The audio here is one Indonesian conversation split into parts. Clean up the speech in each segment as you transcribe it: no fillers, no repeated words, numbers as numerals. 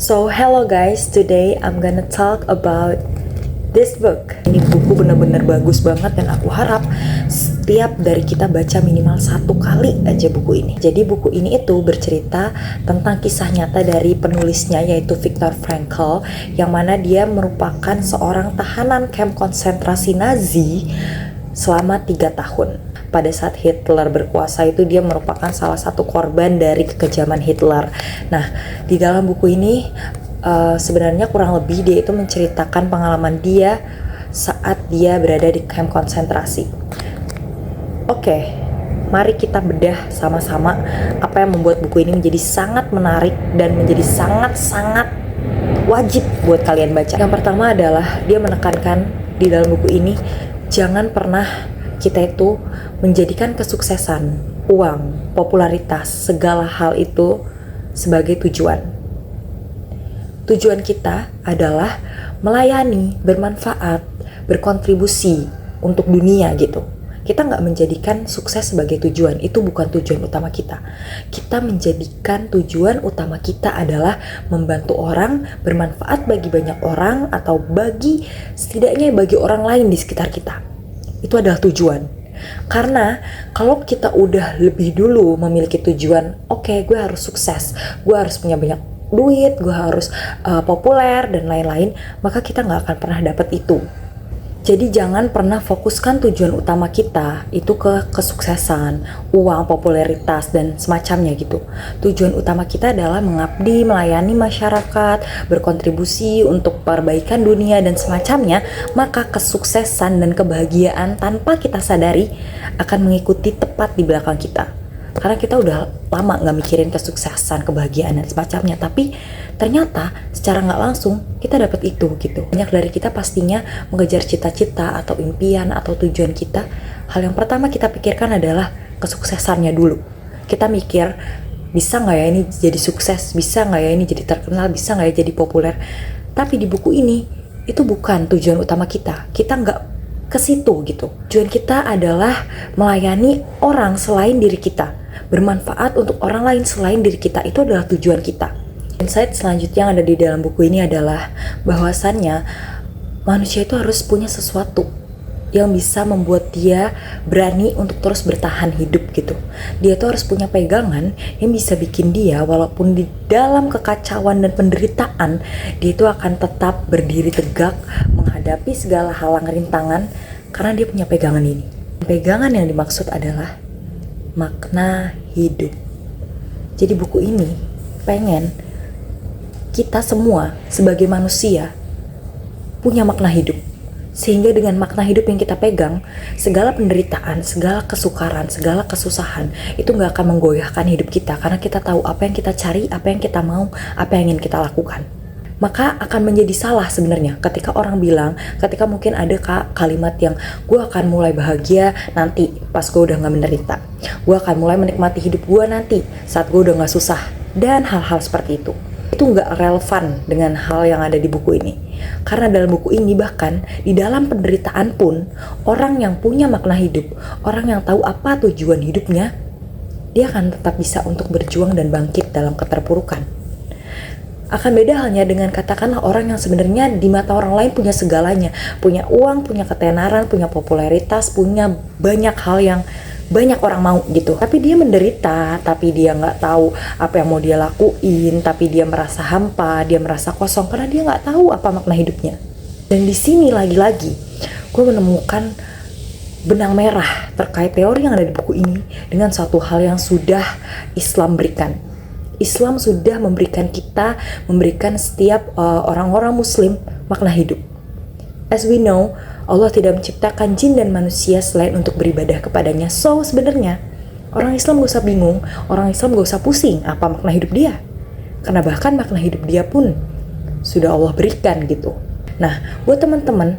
So hello guys, today I'm gonna talk about this book. Ini buku bener-bener bagus banget dan aku harap setiap dari kita baca minimal 1 kali aja buku ini. Jadi buku ini itu bercerita tentang kisah nyata dari penulisnya, yaitu Viktor Frankl, yang mana dia merupakan seorang tahanan kamp konsentrasi Nazi selama 3 tahun. Pada saat Hitler berkuasa itu dia merupakan salah satu korban dari kekejaman Hitler. Nah, di dalam buku ini sebenarnya kurang lebih dia itu menceritakan pengalaman dia saat dia berada di kamp konsentrasi. Oke, mari kita bedah sama-sama apa yang membuat buku ini menjadi sangat menarik dan menjadi sangat-sangat wajib buat kalian baca. Yang pertama adalah dia menekankan di dalam buku ini, jangan pernah kita itu menjadikan kesuksesan, uang, popularitas, segala hal itu sebagai tujuan. Tujuan kita adalah melayani, bermanfaat, berkontribusi untuk dunia gitu. Kita nggak menjadikan sukses sebagai tujuan, itu bukan tujuan utama kita. Kita menjadikan tujuan utama kita adalah membantu orang, bermanfaat bagi banyak orang, atau setidaknya bagi orang lain di sekitar kita. Itu adalah tujuan. Karena kalau kita udah lebih dulu memiliki tujuan, oke, gue harus sukses, gue harus punya banyak duit, gue harus populer dan lain-lain, maka kita nggak akan pernah dapat itu. Jadi jangan pernah fokuskan tujuan utama kita itu ke kesuksesan, uang, popularitas, dan semacamnya gitu. Tujuan utama kita adalah mengabdi, melayani masyarakat, berkontribusi untuk perbaikan dunia dan semacamnya. Maka kesuksesan dan kebahagiaan tanpa kita sadari akan mengikuti tepat di belakang kita. Karena kita udah lama gak mikirin kesuksesan, kebahagiaan, dan semacamnya. Tapi ternyata secara gak langsung kita dapat itu gitu. Banyak dari kita pastinya mengejar cita-cita atau impian atau tujuan kita. Hal yang pertama kita pikirkan adalah kesuksesannya dulu. Kita mikir, bisa gak ya ini jadi sukses? Bisa gak ya ini jadi terkenal? Bisa gak ya jadi populer? Tapi di buku ini, itu bukan tujuan utama kita. Kita gak ke situ gitu. Tujuan kita adalah melayani orang selain diri kita, bermanfaat untuk orang lain selain diri kita. Itu adalah tujuan kita. Insight selanjutnya yang ada di dalam buku ini adalah bahwasannya manusia itu harus punya sesuatu yang bisa membuat dia berani untuk terus bertahan hidup gitu. Dia tuh harus punya pegangan yang bisa bikin dia walaupun di dalam kekacauan dan penderitaan, dia itu akan tetap berdiri tegak menghadapi segala halang rintangan karena dia punya pegangan ini. Pegangan yang dimaksud adalah makna hidup. Jadi buku ini pengen kita semua sebagai manusia punya makna hidup. Sehingga dengan makna hidup yang kita pegang, segala penderitaan, segala kesukaran, segala kesusahan itu gak akan menggoyahkan hidup kita. Karena kita tahu apa yang kita cari, apa yang kita mau, apa yang ingin kita lakukan. Maka akan menjadi salah sebenarnya ketika orang bilang, ketika mungkin ada kalimat yang gue akan mulai bahagia nanti pas gue udah gak menderita, gue akan mulai menikmati hidup gue nanti saat gue udah gak susah, dan hal-hal seperti itu nggak relevan dengan hal yang ada di buku ini. Karena dalam buku ini bahkan di dalam penderitaan pun, orang yang punya makna hidup, orang yang tahu apa tujuan hidupnya, dia akan tetap bisa untuk berjuang dan bangkit dalam keterpurukan. Akan beda halnya dengan katakanlah orang yang sebenarnya di mata orang lain punya segalanya, punya uang, punya ketenaran, punya popularitas, punya banyak hal yang banyak orang mau gitu, tapi dia menderita, tapi dia nggak tahu apa yang mau dia lakuin, tapi dia merasa hampa, dia merasa kosong karena dia nggak tahu apa makna hidupnya. Dan di sini lagi-lagi gue menemukan benang merah terkait teori yang ada di buku ini dengan satu hal yang sudah Islam berikan. Islam sudah memberikan setiap orang-orang Muslim makna hidup. As we know, Allah tidak menciptakan jin dan manusia selain untuk beribadah kepadanya. So sebenarnya orang Islam gak usah bingung, orang Islam gak usah pusing apa makna hidup dia. Karena bahkan makna hidup dia pun sudah Allah berikan gitu. Nah, buat teman-teman,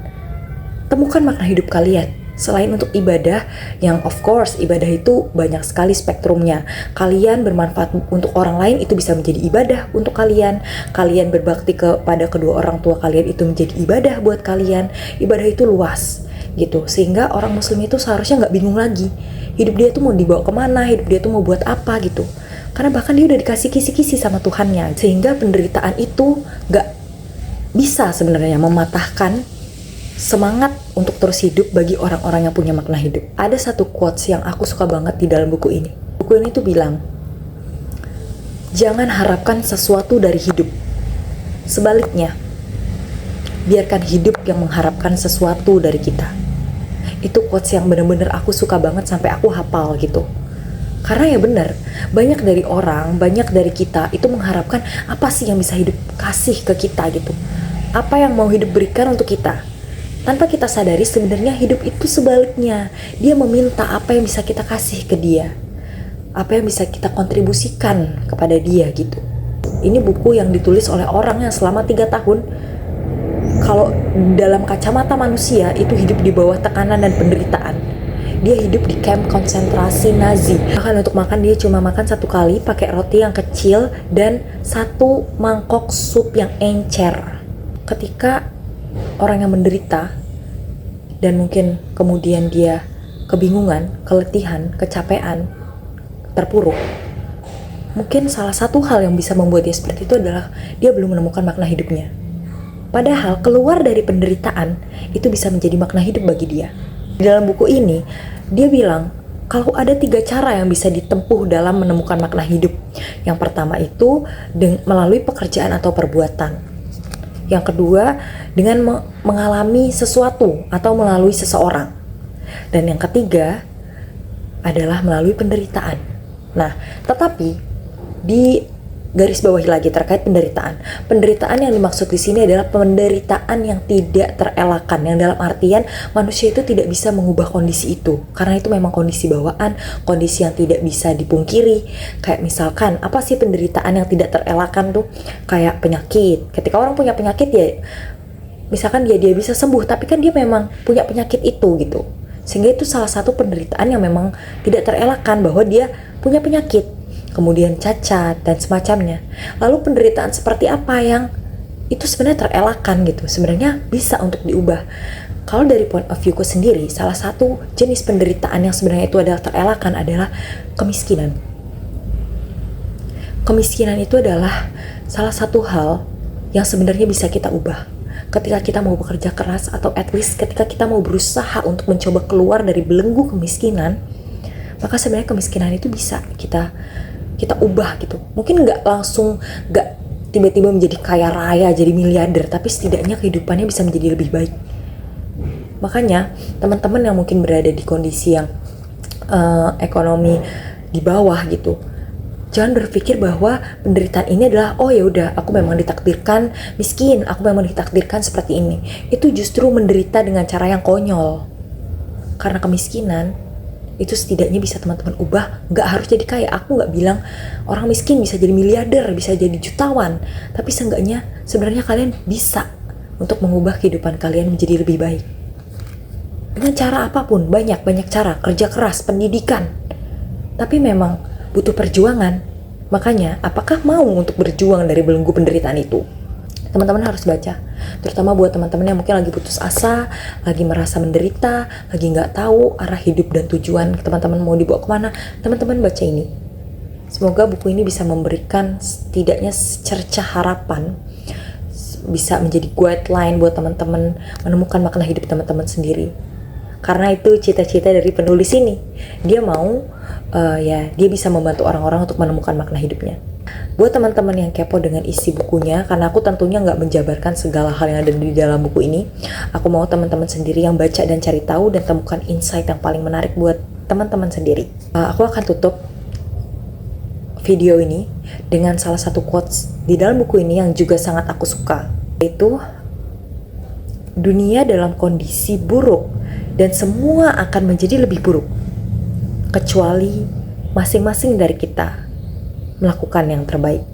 temukan makna hidup kalian. Selain untuk ibadah, yang of course ibadah itu banyak sekali spektrumnya. Kalian bermanfaat untuk orang lain itu bisa menjadi ibadah untuk kalian. Kalian berbakti kepada kedua orang tua kalian itu menjadi ibadah buat kalian. Ibadah itu luas gitu, sehingga orang muslim itu seharusnya nggak bingung lagi hidup dia tuh mau dibawa kemana, hidup dia tuh mau buat apa gitu. Karena bahkan dia udah dikasih kisi-kisi sama Tuhannya, sehingga penderitaan itu gak bisa sebenarnya mematahkan semangat untuk terus hidup bagi orang-orang yang punya makna hidup. Ada satu quotes yang aku suka banget di dalam buku ini. Buku ini tuh bilang, jangan harapkan sesuatu dari hidup. Sebaliknya, biarkan hidup yang mengharapkan sesuatu dari kita. Itu quotes yang bener-bener aku suka banget sampai aku hafal gitu. Karena ya benar, banyak dari orang, banyak dari kita itu mengharapkan apa sih yang bisa hidup kasih ke kita gitu. Apa yang mau hidup berikan untuk kita. Tanpa kita sadari sebenarnya hidup itu sebaliknya. Dia meminta apa yang bisa kita kasih ke dia. Apa yang bisa kita kontribusikan kepada dia gitu. Ini buku yang ditulis oleh orang yang selama 3 tahun, kalau dalam kacamata manusia itu hidup di bawah tekanan dan penderitaan. Dia hidup di camp konsentrasi Nazi. Bahkan untuk makan dia cuma makan 1 kali pakai roti yang kecil dan 1 mangkok sup yang encer. Ketika orang yang menderita dan mungkin kemudian dia kebingungan, keletihan, kecapean, terpuruk, mungkin salah satu hal yang bisa membuat dia seperti itu adalah dia belum menemukan makna hidupnya. Padahal keluar dari penderitaan itu bisa menjadi makna hidup bagi dia. Di dalam buku ini, dia bilang kalau ada 3 cara yang bisa ditempuh dalam menemukan makna hidup. Yang pertama itu melalui pekerjaan atau perbuatan. Yang kedua, dengan mengalami sesuatu atau melalui seseorang. Dan yang ketiga adalah melalui penderitaan. Nah, tetapi di garis bawahi lagi terkait penderitaan. Penderitaan yang dimaksud di sini adalah penderitaan yang tidak terelakkan, yang dalam artian manusia itu tidak bisa mengubah kondisi itu, karena itu memang kondisi bawaan, kondisi yang tidak bisa dipungkiri. Kayak misalkan, apa sih penderitaan yang tidak terelakkan tuh? Kayak penyakit. Ketika orang punya penyakit ya, misalkan dia bisa sembuh, tapi kan dia memang punya penyakit itu gitu. Sehingga itu salah satu penderitaan yang memang tidak terelakkan, bahwa dia punya penyakit. Kemudian cacat dan semacamnya. Lalu penderitaan seperti apa yang itu sebenarnya terelakkan gitu, sebenarnya bisa untuk diubah. Kalau dari point of view ku sendiri, salah satu jenis penderitaan yang sebenarnya itu adalah terelakkan adalah kemiskinan. Kemiskinan itu adalah salah satu hal yang sebenarnya bisa kita ubah. Ketika kita mau bekerja keras, atau at least ketika kita mau berusaha untuk mencoba keluar dari belenggu kemiskinan, maka sebenarnya kemiskinan itu bisa kita ubah gitu. Mungkin nggak langsung, nggak tiba-tiba menjadi kaya raya, jadi miliarder, tapi setidaknya kehidupannya bisa menjadi lebih baik. Makanya teman-teman yang mungkin berada di kondisi yang ekonomi di bawah gitu, jangan berpikir bahwa penderitaan ini adalah oh ya udah aku memang ditakdirkan miskin, aku memang ditakdirkan seperti ini. Itu justru menderita dengan cara yang konyol. Karena kemiskinan itu setidaknya bisa teman-teman ubah. Gak harus jadi kaya. Aku gak bilang orang miskin bisa jadi miliarder, bisa jadi jutawan, tapi seenggaknya sebenarnya kalian bisa untuk mengubah kehidupan kalian menjadi lebih baik dengan cara apapun. Banyak cara, kerja keras, pendidikan, tapi memang butuh perjuangan. Makanya apakah mau untuk berjuang dari belenggu penderitaan itu? Teman-teman harus baca, terutama buat teman-teman yang mungkin lagi putus asa, lagi merasa menderita, lagi nggak tahu arah hidup dan tujuan teman-teman mau dibawa kemana. Teman-teman baca ini. Semoga buku ini bisa memberikan setidaknya secercah harapan, bisa menjadi guideline buat teman-teman menemukan makna hidup teman-teman sendiri. Karena itu cita-cita dari penulis ini. Dia mau dia bisa membantu orang-orang untuk menemukan makna hidupnya. Buat teman-teman yang kepo dengan isi bukunya, karena aku tentunya nggak menjabarkan segala hal yang ada di dalam buku ini, aku mau teman-teman sendiri yang baca dan cari tahu dan temukan insight yang paling menarik buat teman-teman sendiri. Aku akan tutup video ini dengan salah satu quotes di dalam buku ini yang juga sangat aku suka, yaitu dunia dalam kondisi buruk dan semua akan menjadi lebih buruk kecuali masing-masing dari kita melakukan yang terbaik.